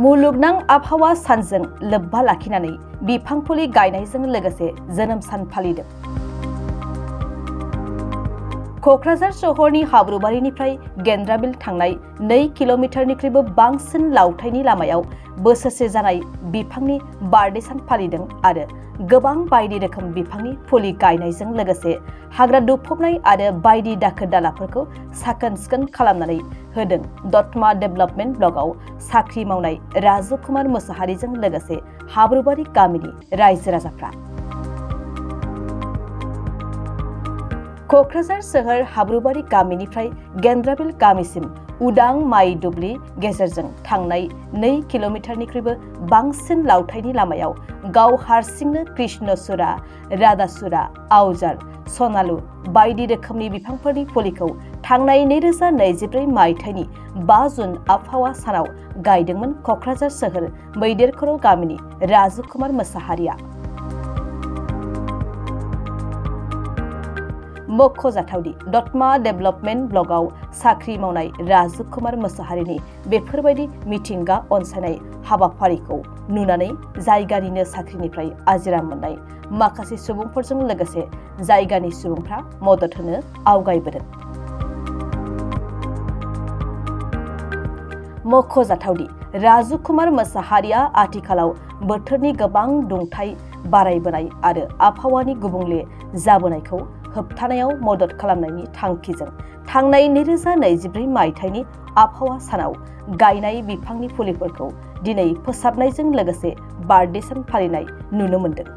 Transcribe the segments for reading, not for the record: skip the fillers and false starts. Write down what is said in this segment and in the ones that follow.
मुलुगनां आबहावा सानजों लोब्बा लाखिनानै बिफां फुलि गायनायजों लोगोसे जोनोम सान फालिदों। क'क्राझार सहरनि हाब्रुबारिनिफ्राय गेन्द्राबिल थांनाय 2 किल'मिटारनिख्रुइबो बांसिन लावथायनि लामायाव बोसोरसे जानाय बिफांनि बार्डे सान फालिदों आरो गोबां बायदि रोखोम बिफांनि फुलि गायनायजों लोगोसे हाग्रा दुफबनाय आरो बायदि दाखोर दालाफोरखौ साखोन सिखोन खालामनानै होदों। दतमा डेभेलपमेन्ट ब्लकआव साख्रि मावनाय राजु कुमार मुसाहारिजों लोगोसे हाब्रुबारि गामिनि रायजो राजाफ्रा। क'क्राझार सोहोर हाब्रुबारि गामिनिफ्राय गेन्द्राबिल गामिसिम उदां माइ दुब्लि गेजेरजों थांनाय 2 किल'मिटारनिख्रुइबो बांसिन लावथायनि लामायाव गाव हारसिंनो कृष्णचूड़ा, राधाचूड़ा, आवजार, सनालु बायदि रोखोमनि बिफांफोरनि फुलिखौ थांनाय 2024 मायथाइनि 5 जुन आबहावा सानाव गायदोंमोन क'क्राझार सोहोर मैदेरखर' गामिनि राजु कुमार मुसाहारिया। मख'जाथावदि दतमा डेभेलपमेन्ट ब्लकआव साख्रि मावनाय राजु कुमार मुसाहारिनि बेफोरबायदि मिथिंगा अनसायनाय हाबाफारिखौ नुनानै जायगानिनो साख्रिनिफ्राय आजिरा मोननाय माखासे सुबुंफोरजों लोगोसे जायगानि सुबुंफ्रा मदद होनो आवगायबोदों। मख'जाथावदि राजु कुमार मुसाहारिया आथिखालाव बोथोरनि गोबां दुंथाय बारायबोनाय आरो आबहावानि गुबुंले जाबोनायखौ होबथानायाव मदद खालामनायनि थांखिजों थांनाय 2024 मायथाइनि आबहावा सानाव गायनाय बिफांनि फुलिफोरखौ दिनै फोसाबनायजों लोगोसे बार्डे सान फालिनाय नुनो मोन्दों।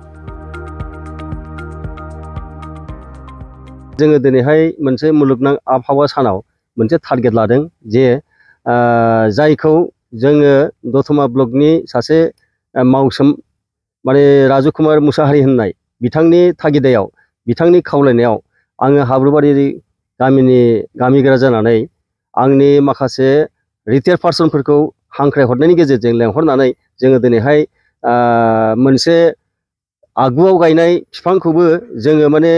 जोङो दिनैहाय मोनसे मुलुगनां आबहावा सानाव मोनसे टारगेट लादों जे जायखौ जोङो दतमा ब्लकनि सासे मावसोम माने राजु कुमार मुसाहारि होननाय बिथांनि थागिदायाव बिथांनि खावलायनायाव आङो हाब्रुबारि गामिनि गामिगोरा जानानै आंनि माखासे रिटायार्ड पार्सनफोरखौ हांख्रायहरनायनि गेजेरजों लेंहरनानै जोङो दिनैहाय मोनसे आगुआव गायनाय बिफांखौबो जोङो माने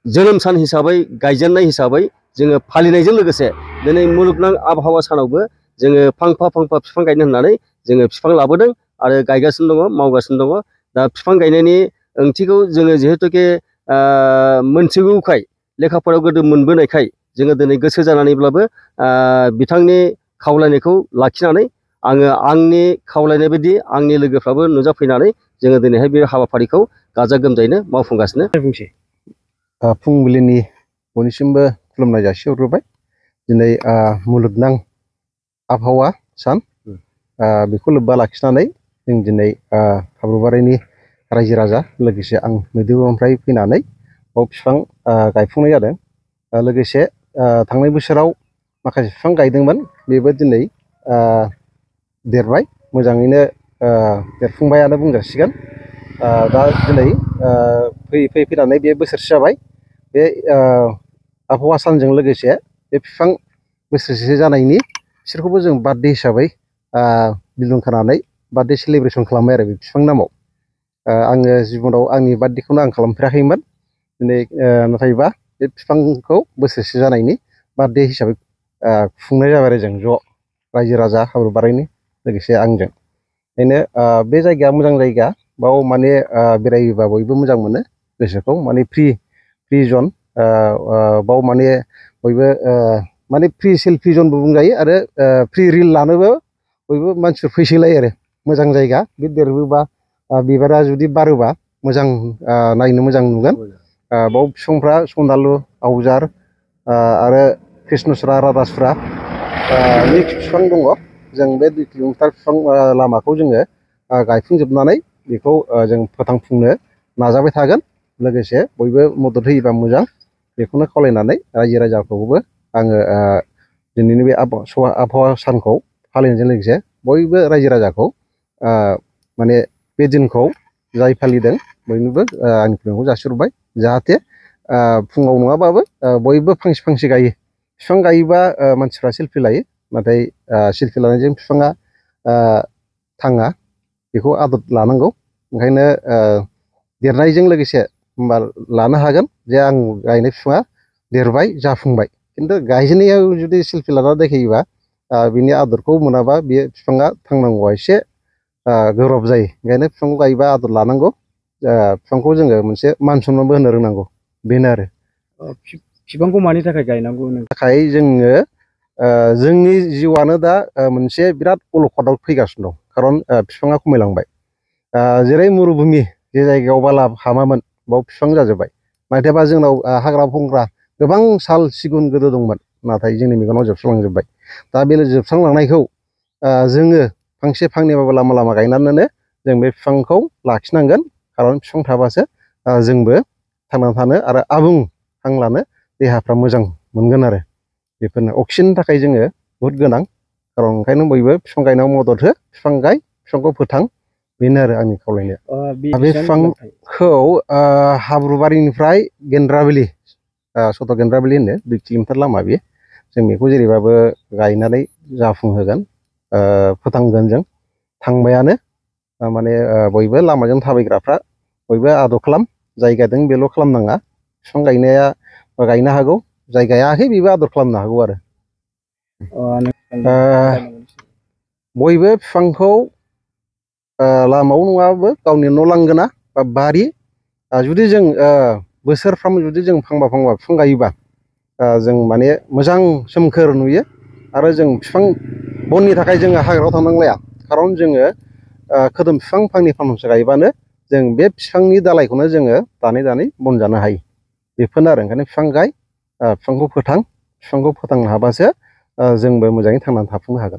जोनोम सान हिसाबै गायजेननाय हिसाबै जोङो फालिनायजों लोगोसे दिनै मुलुगनां आबहावा सानावबो जोङो फांफा बिफां गायनो होननानै जोङो बिफां लाबोदों आरो गायगासिनो दङ, मावगासिनो दङ। दा बिफां गायनायनि ओंथिखौ जोङो जिहेतुके मोनथिगौखाय लेखाफोराव गोदो मोनबोनायखाय जोङो दिनै गोसो जानानैब्लाबो बिथांनि खावलायनायखौ लाखिनानै आङो आंनि खावलायनाय बायदि आंनि लोगोफ्राबो नुजाफैनानै जोङो दिनैहाय बे हाबाफारिखौ गाजा गोमजायैनो मावफुंगासिनो। फुंबिलिनि बयनिसिमबो खुलुमनाय जासिहरग्रोबाय। दिनै मुलुगनां आबहावा सान बेखौ लोब्बा लाखिनानै जों दिनै हाब्रुबारिनि रायजो राजा लोगोसे आं मैदेरनिफ्राय फैनानै बाव बिफां गायफुंनाय जादों। लोगोसे थांनाय बोसोराव माखासे बिफां गायदोंमोन, बेबो दिनै देरबाय, मोजाङैनो देरफुंबायानो बुंजासिगोन। दा दिनै फैनानै बे बोसोरसे जाबाय। बे आबहावा सानजों लोगोसे बे बिफां बोसोरसे जानायनि बिसोरखौबो जों बार्डे हिसाबै बिलुन खानानै बार्डे सेलिब्रेसन खालामबाय आरो बे बिफांनि नामाव। आङो जिबनाव आंनि बार्डेखौनो आं खालामफेराखैमोन। दिनै नाथायबा बे बिफांखौ बोसोरसे जानायनि बार्डे हिसाबै खुंनाय जाबाय आरो जों ज' रायजो राजा हाब्रुबारिनि लोगोसे आंजों। ओंखायनो बे जायगाया मोजां जायगा, बाव माने बेरायोबा बयबो मोजां मोनो गोसोखौ, माने फ्रि जन, बाव माने बयबो माने फ्रि सेल्फि जनबो बुंजायो आरो फ्रि रिल लानोबो बयबो मानसिफोर फैसोलायो आरो। मोजां जायगा, बे देरबोबा बिबारा जुदि बारोबा मोजां नायनो मोजां नुगोन। बाव बिफांफ्रा सनालु, आवजार आरो कृष्णचूड़ा, राधाचूड़ा मिक्स बिफां दङ। जों बे 2 किल'मिटार बिफां लामाखौ जोङो गायफुंजोबनानै बेखौ जों फोथांफुंनो नाजाबाय थागोन। लोगोसे बयबो मदद होयोबा मोजां, बेखौनो खावलायनानै रायजो राजाखौबो आङो दिनैनि बे आबहावा सानखौ फालिनायजों लोगोसे बयबो रायजो राजाखौ माने बे दिनखौ जाय फालिदों बयनोबो आंनि खुलुमनायखौ जासिहरबाय। जाहाथे फुङाव नङाबाबो बयबो फांसे गायो। बिफां गायोबा मानसिफ्रा सेल्फि लायो, नाथाय सेल्फि लानायजों बिफाङा थाङा, बेखौ आदर लानांगौ। ओंखायनो देरनायजों लोगोसे होमबा लानो हागोन जे आं गायनाय बिफाङा देरबाय, जाफुंबाय। खिन्थु गायजेननायाव जुदि सेल्फि लाना देखायोबा बिनि आदरखौ मोनाबा बे बिफाङा थांनांगौआ एसे गोब्राब जायो। ओंखायनो बिफांखौ गायोबा आदर लानांगौ, बिफांखौ जोङो मोनसे मान सनमानबो होनो रोंनांगौ, बेनो आरो। बिफांखौ मानि थाखाय गायनांगौ थाखाय जोङो जोंनि जिउआनो दा मोनसे बिराद अलखदाव फैगासिनो दं, खारन बिफाङा खमायलांबाय। जेरै मरुभूमि जे जायगायाव बाला हामामोन बाव बिफां जाजोब्बाय, नाथायबा जोंनाव हाग्रा बंग्रा गोबां साल सिगुन गोदो दंमोन, नाथाय जोंनि मेगनाव जोबस्रांलांजोब्बाय। दा बे जोबस्रांलांनायखौ जोङो फांसे फांनैबाबो लामा लामा गायनानैनो जों बे बिफांखौ लाखिनांगोन, खारन बिफां थाबासो जोंबो थांनानै थानो आरो आबुं हां लानो देहाफ्रा मोजां मोनगोन आरो। बेफोरनो अक्सिजेननि थाखाय जोङो बहुद गोनां, खारन ओंखायनो बयबो बिफां गायनायाव मदद हो, बिफां गाय, बिफांखौ फोथां, बेनो आरो आंनि खावलायनाया। बे बिफांखौ हाब्रुबारिनिफ्राय गेन्द्राबिलि, सथ' गेन्द्राबिलि होनो 2 किल'मिटार लामा बेयो, जों बेखौ जेरैबाबो गायनानै जाफुंहोगोन, फोथांगोन जों। थांबायानो माने बयबो लामाजों थाबायग्राफ्रा बयबो आदर खालाम, जाय गायदों बेल' खालामनाङा, बिफां गायनाया गायनो हागौ, जाय गायाखै बेबो आदर खालामनो हागौ आरो। बयबो बिफांखौ लामायाव नङाबाबो गावनि न' लांगोना बा बारि, जुदि जों बोसोरफ्राम जुदि जों फांबा फांबा बिफां गायोबा जों माने मोजां सोमखोर नुयो, आरो जों बिफां बननि थाखाय जोङो हाग्रायाव थांनांलाया, खारन जोङो खोदोम बिफां फांनै फांथामसो गायबानो जों बे बिफांनि दालाइखौनो जोङो दानै दानै बन जानो हायो। बेफोरनो आरो, ओंखायनो बिफां गाय, बिफांखौ फोथां, बिफांखौ फोथांनो हाबासो जोंबो मोजाङै थांनानै थाफुंनो हागोन।